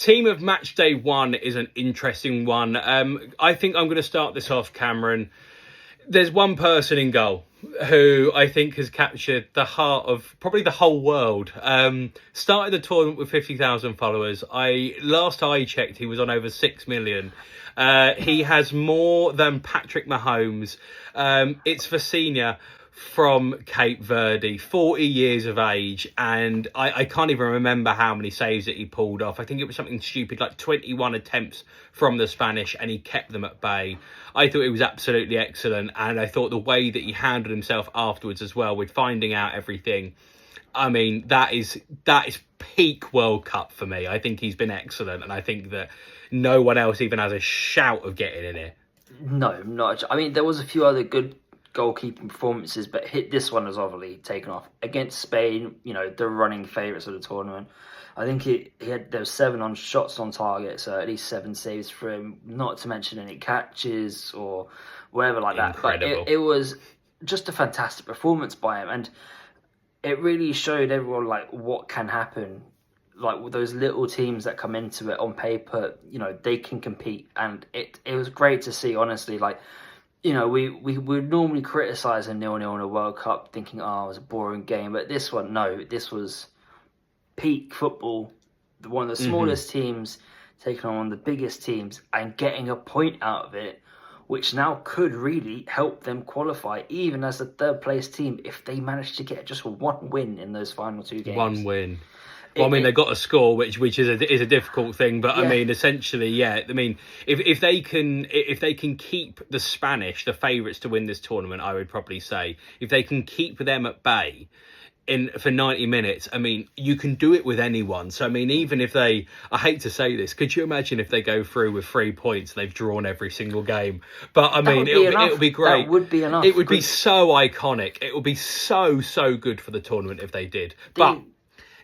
team of Matchday One is an interesting one. I think I'm going to start this off, Cameron. There's one person in goal who I think has captured the heart of probably the whole world. Started the tournament with 50,000 followers. Last I checked, he was on over 6 million. He has more than Patrick Mahomes. It's Vecina from Cape Verde, 40 years of age, and I can't even remember how many saves that he pulled off. I think it was something stupid like 21 attempts from the Spanish, and he kept them at bay. I thought it was absolutely excellent, and I thought the way that he handled himself afterwards as well, with finding out everything. I mean, that is peak World Cup for me. I think he's been excellent, and I think that no one else even has a shout of getting in here. No, not. I mean, there was a few other good goalkeeping performances, but this one has obviously taken off against Spain. You know, the running favourites of the tournament. I think there was 7 shots on target, so at least 7 saves for him. Not to mention any catches or whatever like that. Incredible. But it was just a fantastic performance by him, and it really showed everyone like what can happen. Like with those little teams that come into it on paper, you know, they can compete, and it was great to see. Honestly, like, you know, we would normally criticise a 0-0 in a World Cup, thinking, oh, it was a boring game. But this one, no, this was peak football. One of the smallest teams taking on one of the biggest teams and getting a point out of it, which now could really help them qualify, even as a third-place team, if they manage to get just one win in those final 2 games. One win. Well, I mean, they got a score, which is a difficult thing, but yeah. I mean, essentially, yeah. I mean, if they can keep the Spanish, the favourites to win this tournament, I would probably say, if they can keep them at bay for 90 minutes, I mean, you can do it with anyone. So I mean, even if I hate to say this, could you imagine if they go through with 3 points, they've drawn every single game? But I mean, it'll be great. That would be enough. It would be so iconic. It would be so good for the tournament if they did. But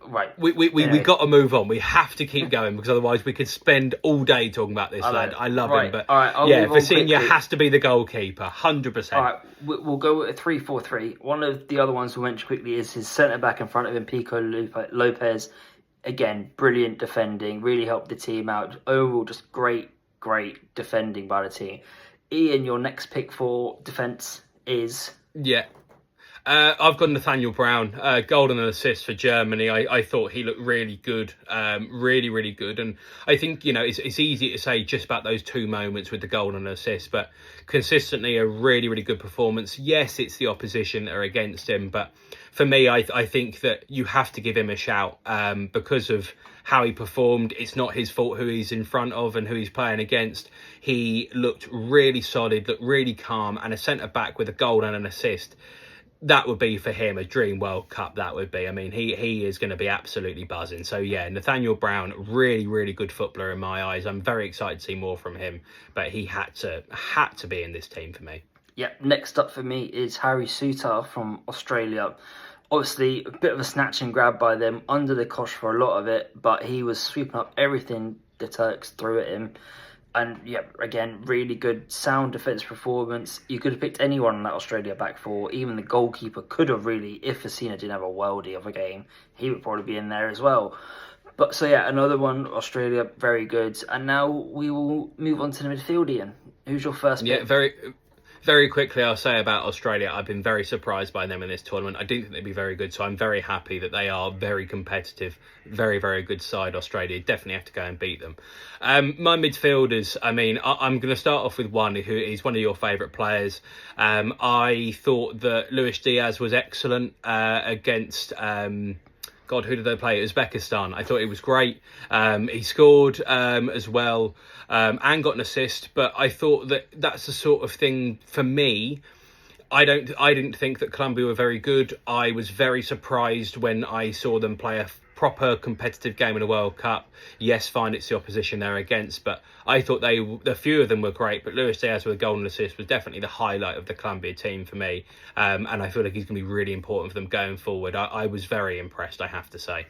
right, we got to move on. We have to keep going, because otherwise we could spend all day talking about this lad. I love him, but Vecina has to be the goalkeeper, 100%. All right, we'll go with a 3-4-3. One of the other ones we'll mention quickly is his centre back in front of him, Pico Lopez. Again, brilliant defending, really helped the team out. Overall, just great defending by the team. Ian, your next pick for defence is? Yeah. I've got Nathaniel Brown, goal and an assist for Germany. I thought he looked really good, really good. And I think, you know, it's easy to say just about those 2 moments with the goal and assist, but consistently a really good performance. Yes, it's the opposition that are against him, but for me, I think that you have to give him a shout because of how he performed. It's not his fault who he's in front of and who he's playing against. He looked really solid, looked really calm, and a centre-back with a goal and an assist. That would be for him a dream World Cup. That would be. I mean, he is going to be absolutely buzzing. So yeah, Nathaniel Brown, really good footballer in my eyes. I'm very excited to see more from him, but he had to be in this team for me. Yep. Next up for me is Harry Souttar from Australia. Obviously, a bit of a snatch and grab by them, under the cosh for a lot of it, but he was sweeping up everything the Turks threw at him. And yeah, again, really good, sound defence performance. You could have picked anyone in that Australia back four. Even the goalkeeper could have really, if Vecina didn't have a worldie of a game, he would probably be in there as well. But so yeah, another one, Australia, very good. And now we will move on to the midfield, Ian. Who's your first pick? Yeah, very quickly, I'll say about Australia, I've been very surprised by them in this tournament. I didn't think they'd be very good, so I'm very happy that they are very competitive. Very good side, Australia. Definitely have to go and beat them. My midfielders, I mean, I'm going to start off with one who is one of your favourite players. I thought that Luis Diaz was excellent against... God, who did they play? Uzbekistan. I thought it was great. He scored as well and got an assist. But I thought that that's the sort of thing for me. I didn't think that Colombia were very good. I was very surprised when I saw them play a proper competitive game in a World Cup. Yes, fine, it's the opposition they're against, but I thought a few of them were great. But Luis Diaz with a goal and assist was definitely the highlight of the Colombia team for me, and I feel like he's going to be really important for them going forward. I was very impressed, I have to say.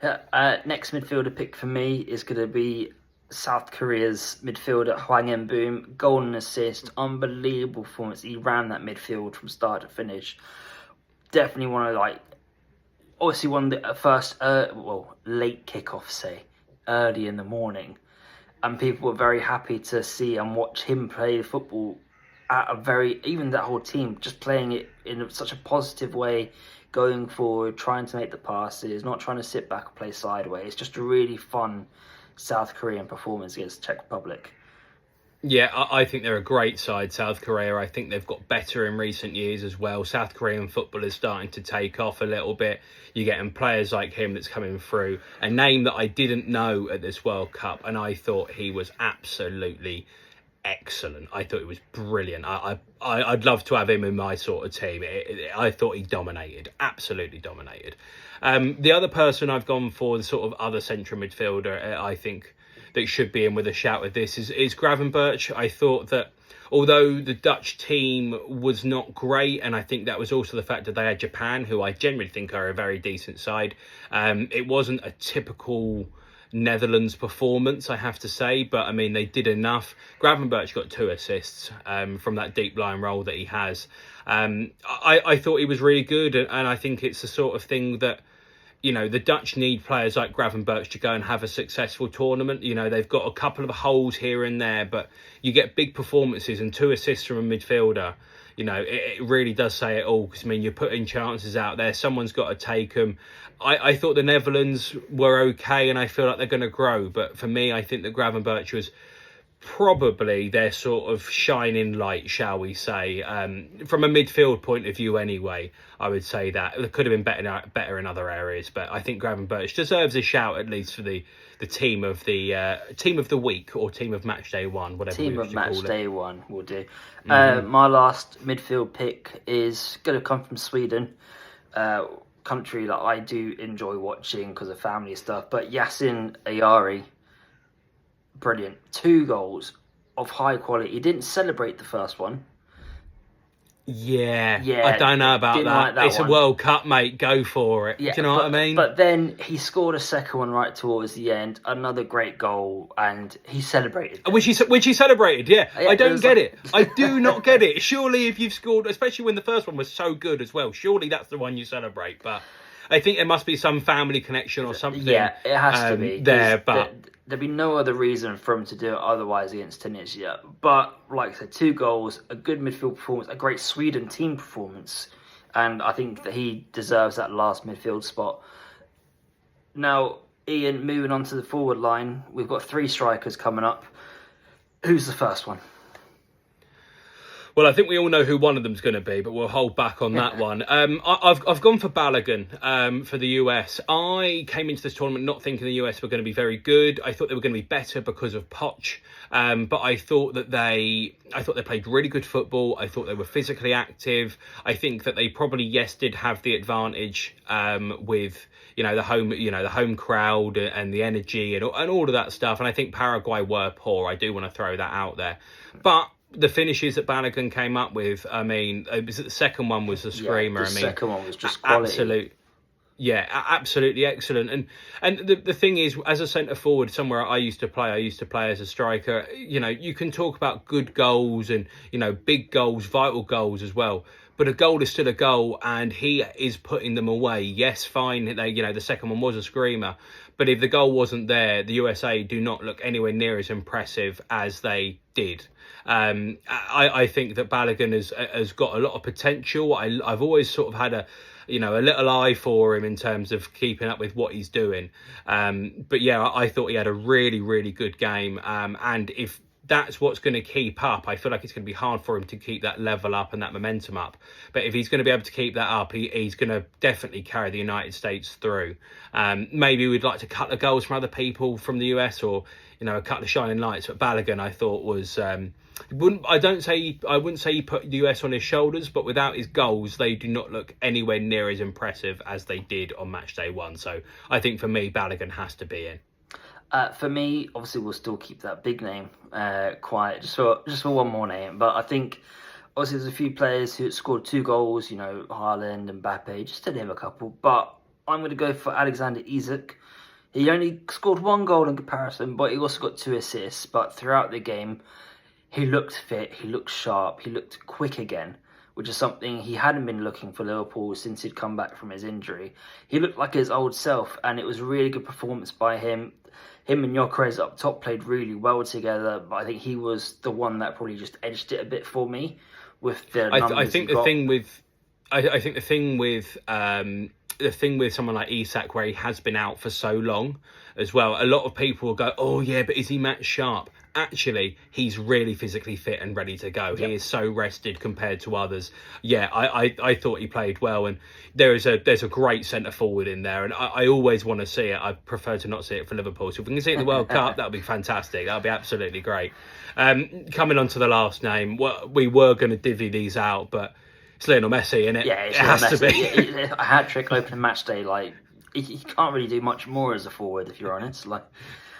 Next midfielder pick for me is going to be South Korea's midfielder Hwang In-beom. Goal and assist, unbelievable performance. He ran that midfield from start to finish. Definitely one of obviously one of the first late kickoff, say. early in the morning, and people were very happy to see and watch him play football at a very, even that whole team, just playing it in such a positive way, going forward, trying to make the passes, not trying to sit back and play sideways. Just a really fun South Korean performance against the Czech Republic. Yeah, I think they're a great side, South Korea. I think they've got better in recent years as well. South Korean football is starting to take off a little bit. You're getting players like him that's coming through. A name that I didn't know at this World Cup, and I thought he was absolutely excellent. I thought it was brilliant. I'd love to have him in my sort of team. I thought he dominated, absolutely dominated. The other person I've gone for, the sort of other central midfielder, I think that should be in with a shout with this is Gravenberch. I thought that although the Dutch team was not great, and I think that was also the fact that they had Japan, who I generally think are a very decent side, it wasn't a typical Netherlands performance, I have to say, but I mean, they did enough. Gravenberch got 2 assists from that deep line role that he has. I thought he was really good, and I think it's the sort of thing that, you know, the Dutch need players like Gravenberch to go and have a successful tournament. You know, they've got a couple of holes here and there, but you get big performances, and 2 assists from a midfielder, you know, it really does say it all. Because, I mean, you're putting chances out there. Someone's got to take them. I thought the Netherlands were okay, and I feel like they're going to grow. But for me, I think that Gravenberch was probably their sort of shining light, shall we say, from a midfield point of view anyway. I would say that it could have been better in other areas, but I think Gravenberch deserves a shout, at least for the team of the week, or team of Matchday One, whatever Team we of should call it. Matchday One will do. My last midfield pick is going to come from Sweden, country that I do enjoy watching because of family stuff, but Yasin Ayari, brilliant. 2 goals of high quality. He didn't celebrate the first one. Yeah, I don't know about that. Like it's one. A World Cup, mate. Go for it. Yeah, do you know what I mean? But then he scored a second one right towards the end. Another great goal, and he celebrated. Which he celebrated, yeah. I don't get like... it. I do not get it. Surely if you've scored, especially when the first one was so good as well, surely that's the one you celebrate. But I think there must be some family connection or something. Yeah, it has to be. There, but there'd be no other reason for him to do it otherwise against Tunisia. But like I said, 2 goals, a good midfield performance, a great Sweden team performance, and I think that he deserves that last midfield spot. Now, Ian, moving on to the forward line, we've got 3 strikers coming up. Who's the first one? Well, I think we all know who one of them's going to be, but we'll hold back on that one. I've gone for Balogun for the US. I came into this tournament not thinking the US were going to be very good. I thought they were going to be better because of Poch, but I thought they played really good football. I thought they were physically active. I think that they probably did have the advantage with the home crowd and the energy and all of that stuff. And I think Paraguay were poor. I do want to throw that out there, but the finishes that Balogun came up with, I mean, the second one was a screamer. The second one was just quality. Absolutely excellent. And the thing is, as a centre forward, somewhere I used to play as a striker. You know, you can talk about good goals and big goals, vital goals as well. But a goal is still a goal, and he is putting them away. Yes, fine. The second one was a screamer, but if the goal wasn't there, the USA do not look anywhere near as impressive as they did. I think that Balogun has got a lot of potential. I've always sort of had a little eye for him in terms of keeping up with what he's doing. But yeah, I thought he had a really, really good game. And if that's what's going to keep up, I feel like it's going to be hard for him to keep that level up and that momentum up. But if he's going to be able to keep that up, he's going to definitely carry the United States through. Maybe we'd like to cut the goals from other people from the US, or a couple of shining lights. But Balogun, I thought, was I wouldn't say he put the US on his shoulders, but without his goals, they do not look anywhere near as impressive as they did on Matchday One. So I think for me, Balogun has to be in. For me, obviously, we'll still keep that big name quiet, just for one more name. But I think, obviously, there's a few players who scored 2 goals, Haaland and Mbappe, just to name a couple. But I'm going to go for Alexander Isak. He only scored 1 goal in comparison, but he also got 2 assists. But throughout the game, he looked fit, he looked sharp, he looked quick again, which is something he hadn't been looking for Liverpool since he'd come back from his injury. He looked like his old self, and it was a really good performance by him. Him and Gyökeres up top played really well together, but I think he was the one that probably just edged it a bit for me with the numbers I think he the got. thing with, I think the thing with someone like Isak, where he has been out for so long as well, a lot of people will go, oh yeah, but is he match sharp? Actually, he's really physically fit and ready to go. He is so rested compared to others. Yeah, I thought he played well, and there's a great centre forward in there, and I always want to see it. I prefer to not see it for Liverpool. So if we can see it in the World Cup, that would be fantastic. That would be absolutely great. Coming on to the last name, we were going to divvy these out, but it's Lionel Messi, isn't it? Yeah, it has Messi. to be. A hat-trick opening match day, like, he can't really do much more as a forward, if you're honest. Like,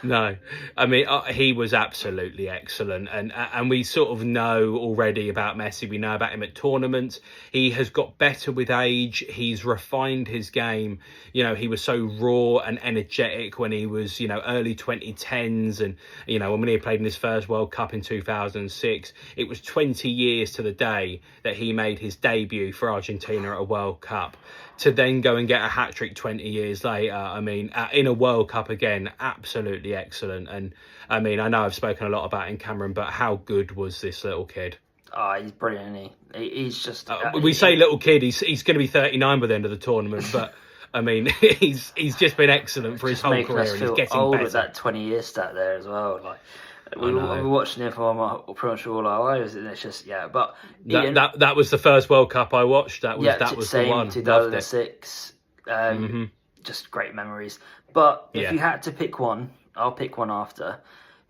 No, I mean, he was absolutely excellent, and we sort of know already about Messi. We know about him at tournaments. He has got better with age. He's refined his game. You know, he was so raw and energetic when he was, early 2010s, and when he played in his first World Cup in 2006. It was 20 years to the day that he made his debut for Argentina at a World Cup. To then go and get a hat-trick 20 years later, I mean, in a World Cup again, absolutely excellent. And I mean, I know I've spoken a lot about him, Cameron, but how good was this little kid? oh, he's brilliant, isn't he? He's just... We say little kid, he's going to be 39 by the end of the tournament, but I mean, he's just been excellent for his whole making career, us and feel he's getting old better. with that 20-year stat there as well. Like, we know. were watching it for pretty much all our lives, and it's just, but... Ian, That was the first World Cup I watched. That was same, the one. 2006. Just great memories. But if you had to pick one, I'll pick one after.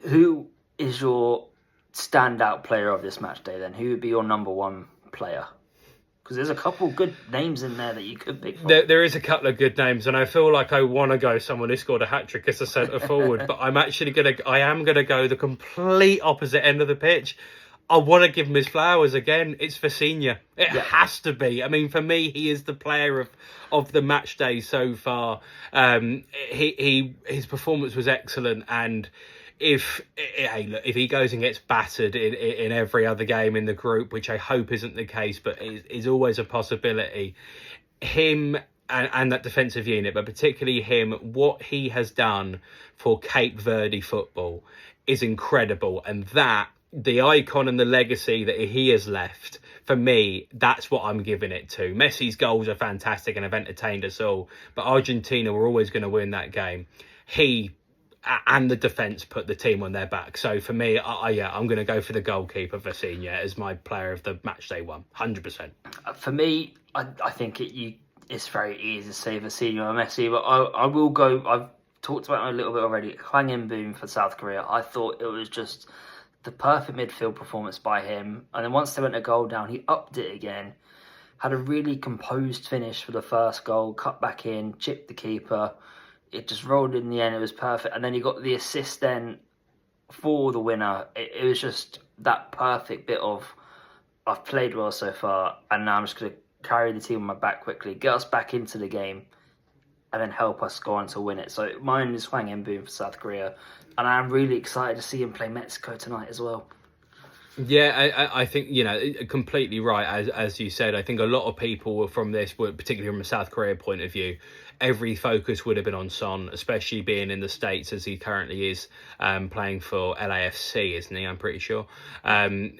Who is your standout player of this match day then? Who would be your number one player? Because there's a couple good names in there that you could pick from. There is a couple of good names, and I feel like I want to go someone who scored a hat-trick as a centre forward, but I am going to go the complete opposite end of the pitch. I want to give him his flowers again. It's Vecino. It has to be. I mean, for me, he is the player of the match day so far. His performance was excellent, and if he goes and gets battered in every other game in the group, which I hope isn't the case, but is always a possibility, him and that defensive unit, but particularly him, what he has done for Cape Verde football is incredible, and the icon and the legacy that he has left, for me, that's what I'm giving it to. Messi's goals are fantastic and have entertained us all, but Argentina were always going to win that game. He and the defence put the team on their back. So for me, I'm going to go for the goalkeeper, Vecino, as my player of the Matchday One, 100%. For me, I think it's very easy to say Vecino or Messi, but I will go. I've talked about it a little bit already. Hwang In-beom for South Korea. I thought it was just the perfect midfield performance by him. And then once they went a goal down, he upped it again. Had a really composed finish for the first goal, cut back in, chipped the keeper. It just rolled in the end. It was perfect. And then he got the assist then for the winner. It was just that perfect bit of, I've played well so far, and now I'm just going to carry the team on my back quickly, get us back into the game, and then help us go on to win it. So mine is Hwang In-beom for South Korea. And I'm really excited to see him play Mexico tonight as well. Yeah, I think, completely right. As you said, I think a lot of people from this, particularly from a South Korea point of view, every focus would have been on Son, especially being in the States as he currently is, playing for LAFC, isn't he? I'm pretty sure.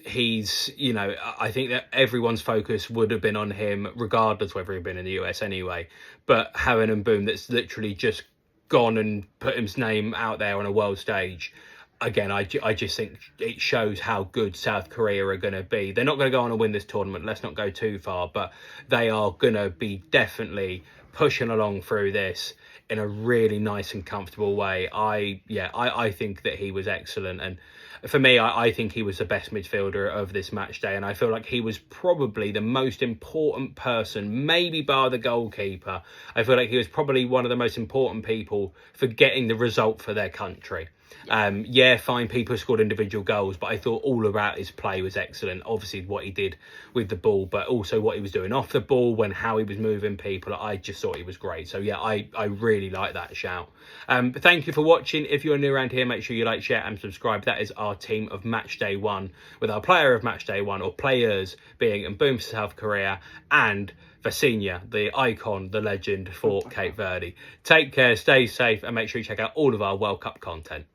He's, I think that everyone's focus would have been on him, regardless whether he'd been in the US anyway. But Hwang In-beom, that's literally just gone and put his name out there on a world stage. Again, I just think it shows how good South Korea are going to be. They're not going to go on and win this tournament. Let's not go too far, but they are going to be definitely pushing along through this in a really nice and comfortable way. I think that he was excellent, and for me, I think he was the best midfielder of this match day, and I feel like he was probably the most important person, maybe bar the goalkeeper. I feel like he was probably one of the most important people for getting the result for their country. Yeah, fine, people scored individual goals, but I thought all about his play was excellent. Obviously, what he did with the ball, but also what he was doing off the ball, how he was moving people. I just thought he was great. So yeah, I really like that shout. But thank you for watching. If you're new around here, make sure you like, share and subscribe. That is our team of Matchday One, with our player of Matchday One, or players being Mboum for South Korea and Vasinha, the icon, the legend for Cape Verde. Take care, stay safe, and make sure you check out all of our World Cup content.